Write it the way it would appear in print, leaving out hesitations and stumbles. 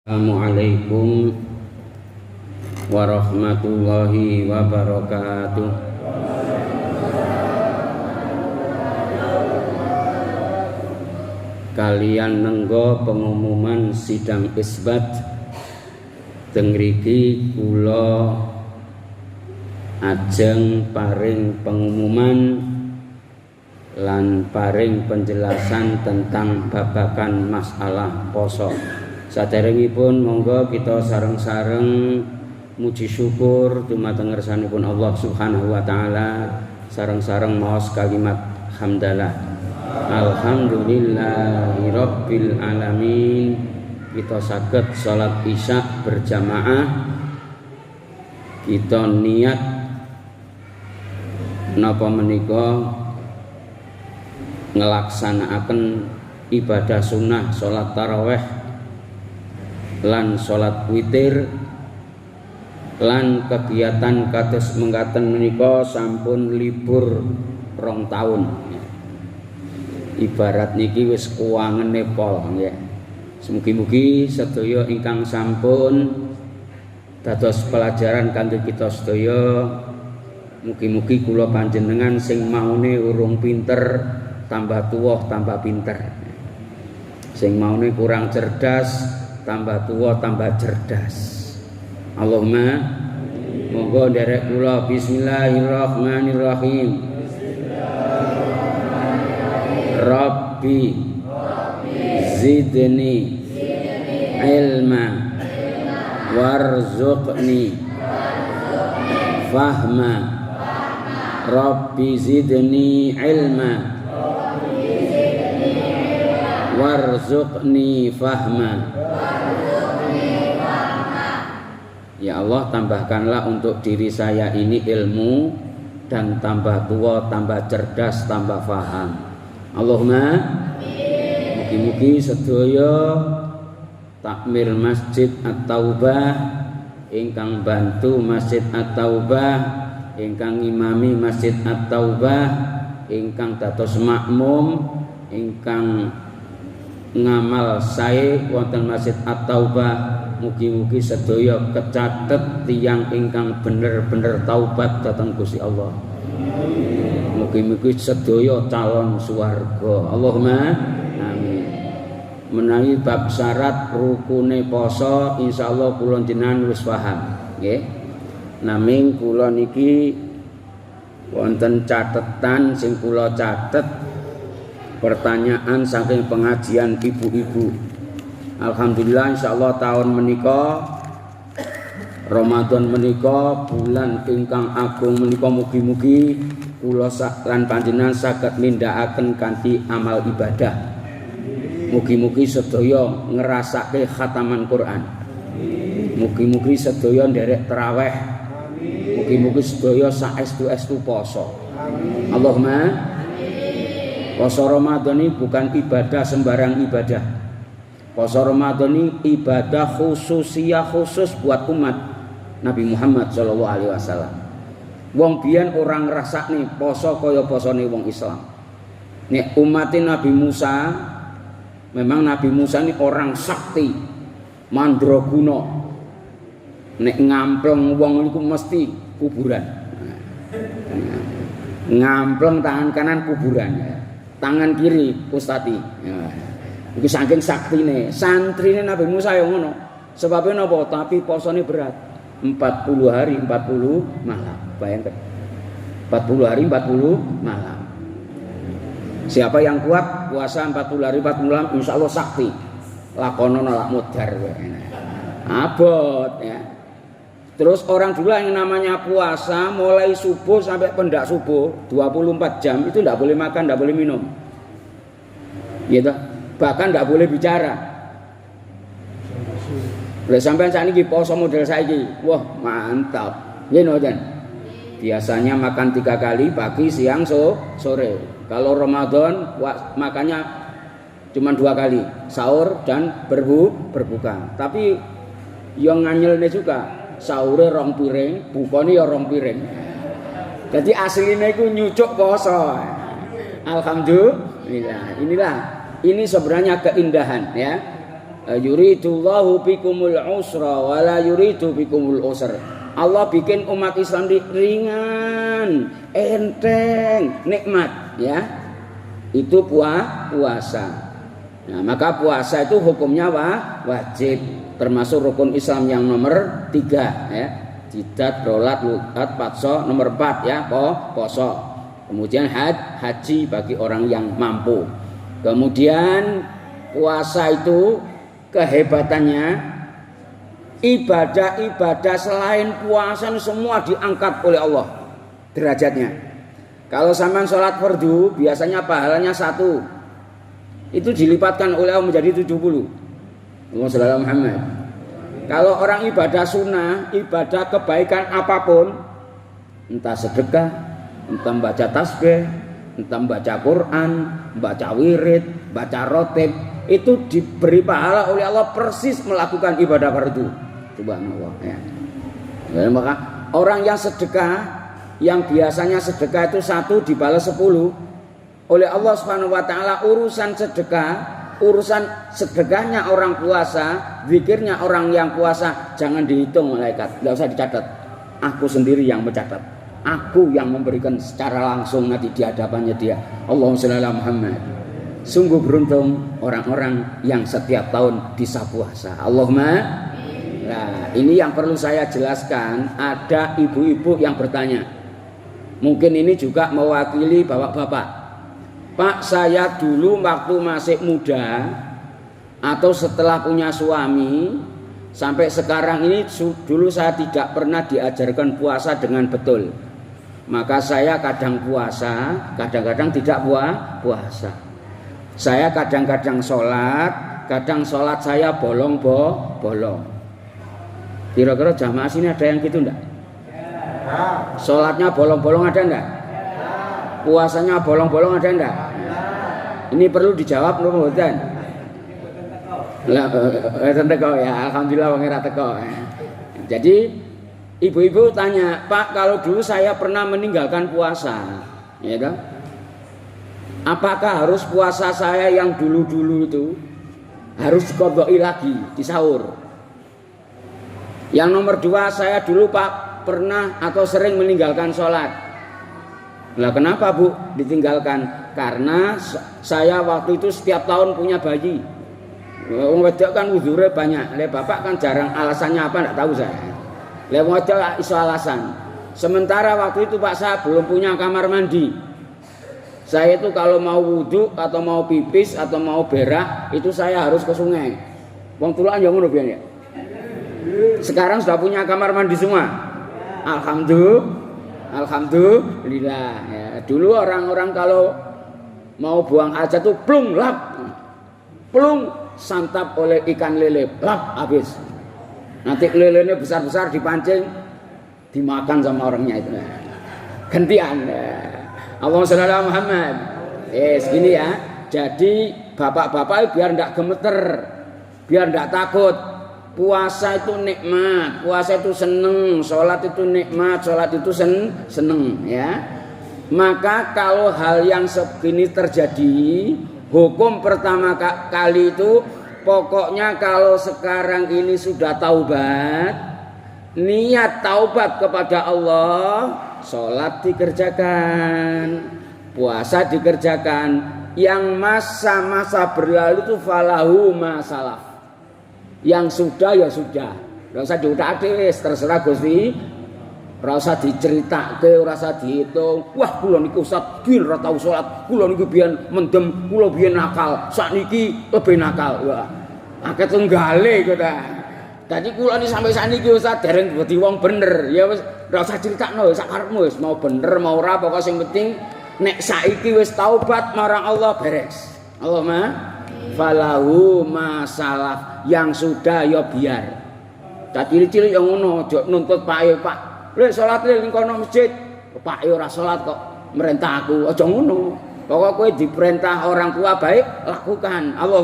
Assalamualaikum warahmatullahi wabarakatuh. Kalian nenggo pengumuman sidang isbat teng mriki kula ajeng paring pengumuman lan paring penjelasan tentang babagan masalah poso. Saderengipun monggo kita sareng-sareng muji syukur dumateng ngersanipun Allah Subhanahu wa taala, sareng-sareng maos kalimat hamdalah. Alhamdulillahirabbil alamin. Kita saged salat Isya berjamaah. Kita niat napa menika ngelaksanakaken ibadah sunnah salat tarawih lan salat witir lan kegiatan kados mengkaten menika sampun libur 2 tahun. Ibarat niki wis kuwangene pol nggih. Mugi-mugi sedaya ingkang sampun dados pelajaran kangge kita sedaya. Mugi-mugi kula panjenengan sing maune urung pinter tambah tuwa tambah pinter. Sing maune kurang cerdas tambah tua tambah cerdas. Allahumma monggo nderek kula bismillahirrahmanirrahim. Rabbi zidni ilma warzuqni fahma. Rabbi zidni ilma warzuqni fahma. Ya Allah, tambahkanlah untuk diri saya ini ilmu dan tambah tua, tambah cerdas, tambah faham. Allahumma mugi-mugi sedaya takmir Masjid At-Taubah ingkang bantu Masjid At-Taubah, ingkang ngimami Masjid At-Taubah, ingkang dados makmum, ingkang ngamal sae wonten Masjid At-Taubah, mugi-mugi sedaya kecatet tiyang ingkang bener-bener taubat dhateng Gusti Allah. Mugi-mugi sedaya calon swarga. Allahumma amin. Menawi bab syarat rukune poso insyaallah kula jenengan wis paham, nggih. Naming kula niki wonten catetan sing kula catet pertanyaan saking pengajian ibu-ibu. Alhamdulillah insyaallah tahun menika Ramadan menika bulan ingkang agung menika mugi-mugi kula lan panjenengan saged nindakaken kanthi amal ibadah. Mugi-mugi sedaya ngrasake khataman Quran. Mugi-mugi sedaya nderek tarawih. Mugi-mugi sedaya saestu-estu poso. Allahumma poso Ramadan ini bukan ibadah sembarang ibadah. Poso Ramadan ini ibadah khususiyah khusus buat umat Nabi Muhammad SAW. Wong biyen orang ngrasakne poso kaya posone wong Islam. Nek umatin Nabi Musa, memang Nabi Musa ini orang sakti, mandraguna. Nek ngampleng wong iku mesti kuburan. Ngampleng tangan kanan kuburan, tangan kiri pustati. Iku saking saktine, santrine Nabi Musa yang ngono. Sebabnya napa? Tapi posone berat. 40 hari 40 malam. Bayangkan. 40 hari 40 malam. Siapa yang kuat puasa 40 hari 40 malam insyaallah sakti. Lakonono lak mudhar kowe. Abot ya. Terus orang dulu yang namanya puasa mulai subuh sampai pendak subuh 24 jam itu tidak boleh makan, tidak boleh minum. Gitu. Bahkan tidak boleh bicara. Oleh sampean sakniki poso model saiki, wah mantap. Nggih ngoten. Biasanya makan 3 kali pagi, siang, sore. Kalau Ramadan makannya cuma 2 kali, sahur dan berbuka. Tapi yang nganyelne juga, sahurnya 2 piring, bukane ya 2 piring. Jadi aslinya itu nyucuk poso. Alhamdulillah. Ini sebenarnya keindahan ya. yuridullahu bikumul usra wa la yuridu bikumul usra. Allah bikin umat Islam ringan, enteng, nikmat ya. Itu puasa. Nah, maka puasa itu hukumnya wajib, termasuk rukun Islam yang nomor 3 ya. Jidat, rolat, lukat, patso, nomor 4 ya, poso. Kemudian haji bagi orang yang mampu. Kemudian puasa itu kehebatannya, ibadah-ibadah selain puasa semua diangkat oleh Allah derajatnya. Kalau sampean sholat fardu biasanya pahalanya 1, itu dilipatkan oleh Allah menjadi 70. Allahumma shalli ala Muhammad. Kalau orang ibadah sunnah, ibadah kebaikan apapun, entah sedekah, entah baca tasbih, entah baca Quran, baca wirid, baca rotib, itu diberi pahala oleh Allah persis melakukan ibadah fardu. Subhanallah ya. Ya, maka orang yang sedekah, yang biasanya sedekah itu 1 dibalas 10 oleh Allah Subhanahu wa taala. Urusan sedekahnya orang puasa, zikirnya orang yang puasa jangan dihitung malaikat, enggak usah dicatat. Aku sendiri yang mencatat. Aku yang memberikan secara langsung nanti di hadapannya dia. Allahumma shalli ala Muhammad. Sungguh beruntung orang-orang yang setiap tahun bisa puasa. Allahumma. Nah, ini yang perlu saya jelaskan. Ada ibu-ibu yang bertanya. Mungkin ini juga mewakili bapak-bapak. Pak, saya dulu waktu masih muda atau setelah punya suami sampai sekarang ini dulu saya tidak pernah diajarkan puasa dengan betul. Maka saya kadang puasa, kadang-kadang tidak puasa. Saya kadang-kadang sholat, kadang sholat saya bolong. Kira-kira jamaah sini ada yang gitu enggak? Sholatnya bolong-bolong ada enggak? Puasanya bolong-bolong ada enggak? Ini perlu dijawab lho mboten? Lah teko ya, alhamdulillah wong ora teko. Jadi ibu-ibu tanya, "Pak, kalau dulu saya pernah meninggalkan puasa." Ya kan? Apakah harus puasa saya yang dulu-dulu itu harus diqodhoi lagi di sahur? Yang nomor 2, saya dulu Pak pernah atau sering meninggalkan sholat. Lah kenapa Bu ditinggalkan? Karena saya waktu itu setiap tahun punya bayi. Wong wedok kan uzure banyak. Le bapak kan jarang, alasannya apa enggak tahu saya. Le wong wedok iso alasan. Sementara waktu itu Pak saya belum punya kamar mandi. Saya itu kalau mau wudhu atau mau pipis atau mau berak itu saya harus ke sungai. Wong tulaan yang ngono biyen ya. Sekarang sudah punya kamar mandi semua. Alhamdulillah ya. Dulu orang-orang kalau mau buang hajat tuh plung santap oleh ikan lele, lap habis. Nanti lelenya besar-besar dipancing dimakan sama orangnya itu. Gantian. Allahumma shalli ala Muhammad. Segini ya. Jadi bapak-bapak biar enggak gemeter, biar enggak takut. Puasa itu nikmat, puasa itu seneng, sholat itu nikmat, sholat itu seneng ya. Maka kalau hal yang segini terjadi, hukum pertama kali itu pokoknya kalau sekarang ini sudah taubat, niat taubat kepada Allah, sholat dikerjakan, puasa dikerjakan. Yang masa-masa berlalu itu falahu masalah. Yang sudah ya sudah, ora usah diutak-atik, terserah Gusti. Ora usah diceritake, ora usah dihitung. Wah, kula niku Ustaz bin ora tau salat, kula niku biyen mendem, kula biyen nakal, sakniki lebih nakal. Wah, akeh tunggale kok ta. Dadi kula niki sampai sakniki Ustaz dereng dadi wong bener. Ya wis ora usah critakno, sak karepmu wis mau bener mau ora pokoke sing penting nek saiki wis taubat marang Allah beres. Allahumma falahu masalah, yang sudah ya biar. Tak cilik-cilik yang ngono, aja nuntut Pak. Lek salat ning kono masjid, Pak ora salat kok merintah aku. Aja ngono. Pokoke kowe diperintah orang tua baik lakukan. Allah